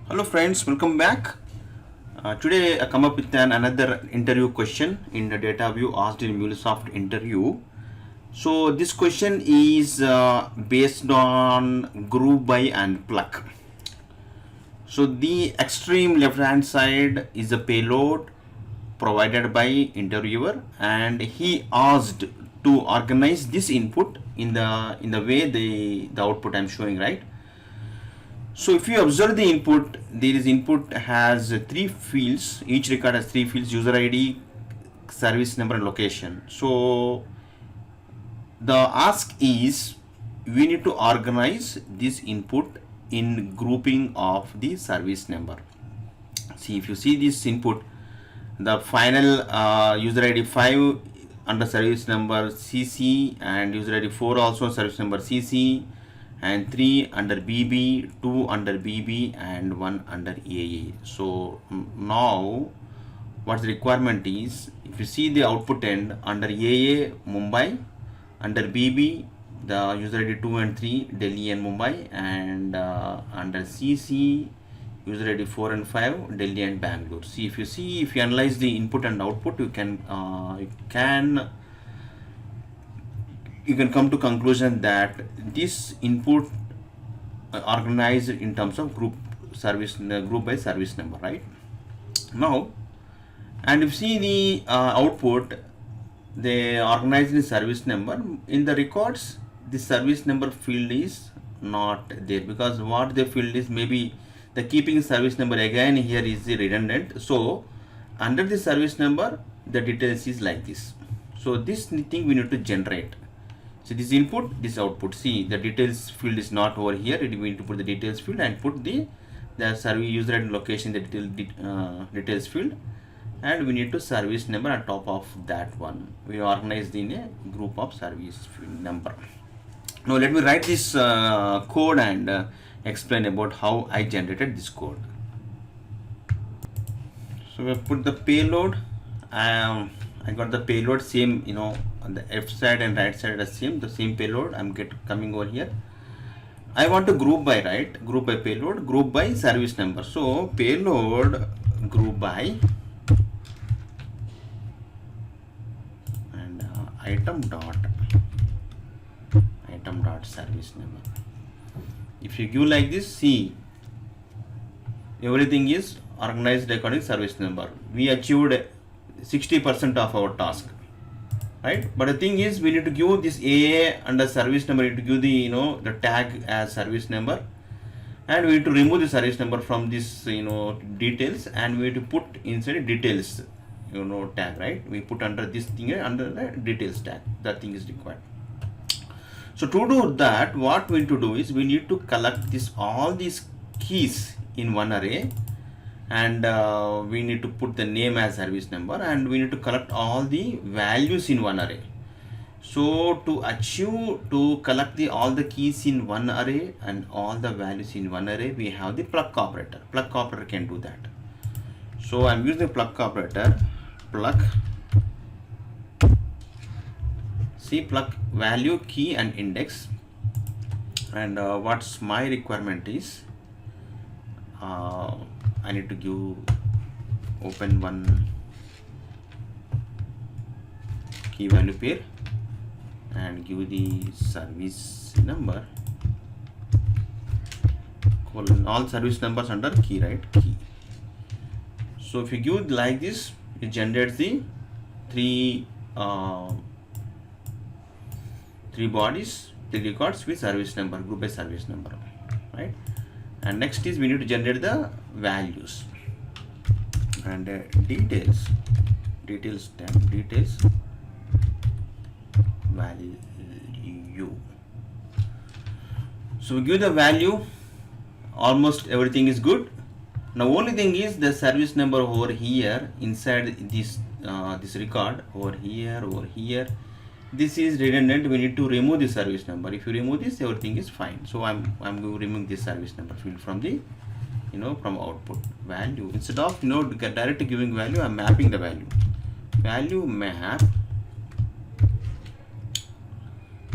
Hello friends, welcome back. Today I come up with another interview question in the data view asked in MuleSoft interview. So this question is based on group by and pluck. So the extreme left hand side is a payload provided by interviewer, and he asked to organize this input in the way the output I'm showing, right? So if you observe the input, there is input has three fields. Each record has three fields: user ID, service number, and location. So the ask is we need to organize this input in grouping of the service number. See, if you see this input, the final user ID 5 under service number CC, and user ID 4 also service number CC, and 3 under BB, 2 under BB, and 1 under AA. So now what the requirement is, if you see the output end under AA Mumbai, under BB the user ID 2 and 3 Delhi and Mumbai, and under CC user ID 4 and 5 Delhi and Bangalore. See, if you analyze the input and output, you can come to conclusion that this input organized in terms of group by service number, right? Now, and if you see the output, they organize the service number in the records. The service number field is not there, because what the field is, maybe the keeping service number again here is redundant. So under the service number the details is like this. So this thing we need to generate. So this input, this output. See, the details field is not over here. We need to put the details field and put the service user and location, the details field, and we need to service number on top of that one. We organized in a group of service field number. Now let me write this code and explain about how I generated this code. So we put the payload. I got the payload same, on the left side and right side are the same payload. I'm coming over here. I want to group by, right? Group by payload, group by service number. So payload group by and item dot service number. If you give like this, see, everything is organized according to service number. We achieved 60% of our task, right? But the thing is, we need to give this AA under service number. We need to give the the tag as service number, and we need to remove the service number from this details, and we need to put inside details tag, right? We put under this thing under the details tag. That thing is required. So to do that, what we need to do is we need to collect all these keys in one array, and we need to put the name as service number, and we need to collect all the values in one array. So to collect all the keys in one array and all the values in one array, we have the pluck operator. Pluck operator can do that. So I'm using the pluck operator. Pluck, see, pluck value, key, and index. And what's my requirement is, I need to give open one key value pair and give the service number colon all service numbers under key, right? Key. So if you give like this, it generates the three bodies, three records with service number, group by service number, right? And next is we need to generate the values and details value. So we give the value. Almost everything is good. Now only thing is the service number over here inside this record over here. This is redundant. We need to remove the service number. If you remove this, everything is fine. So I'm removing this service number field from the from output value. Instead of directly giving value, I'm mapping the value map.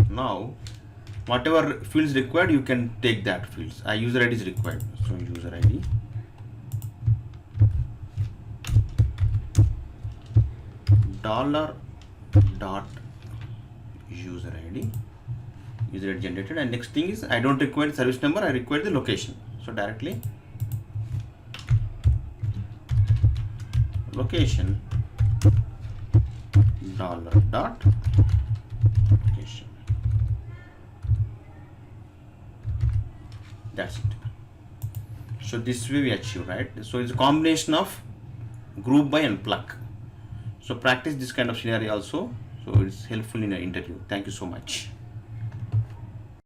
Now whatever fields required, you can take that fields. User ID is required, so user ID dollar dot user ID generated, and next thing is I don't require service number, I require the location. So directly location dollar dot location. That's it. So this way we achieve, right? So it's a combination of group by and pluck. So practice this kind of scenario also. So it's helpful in an interview. Thank you so much.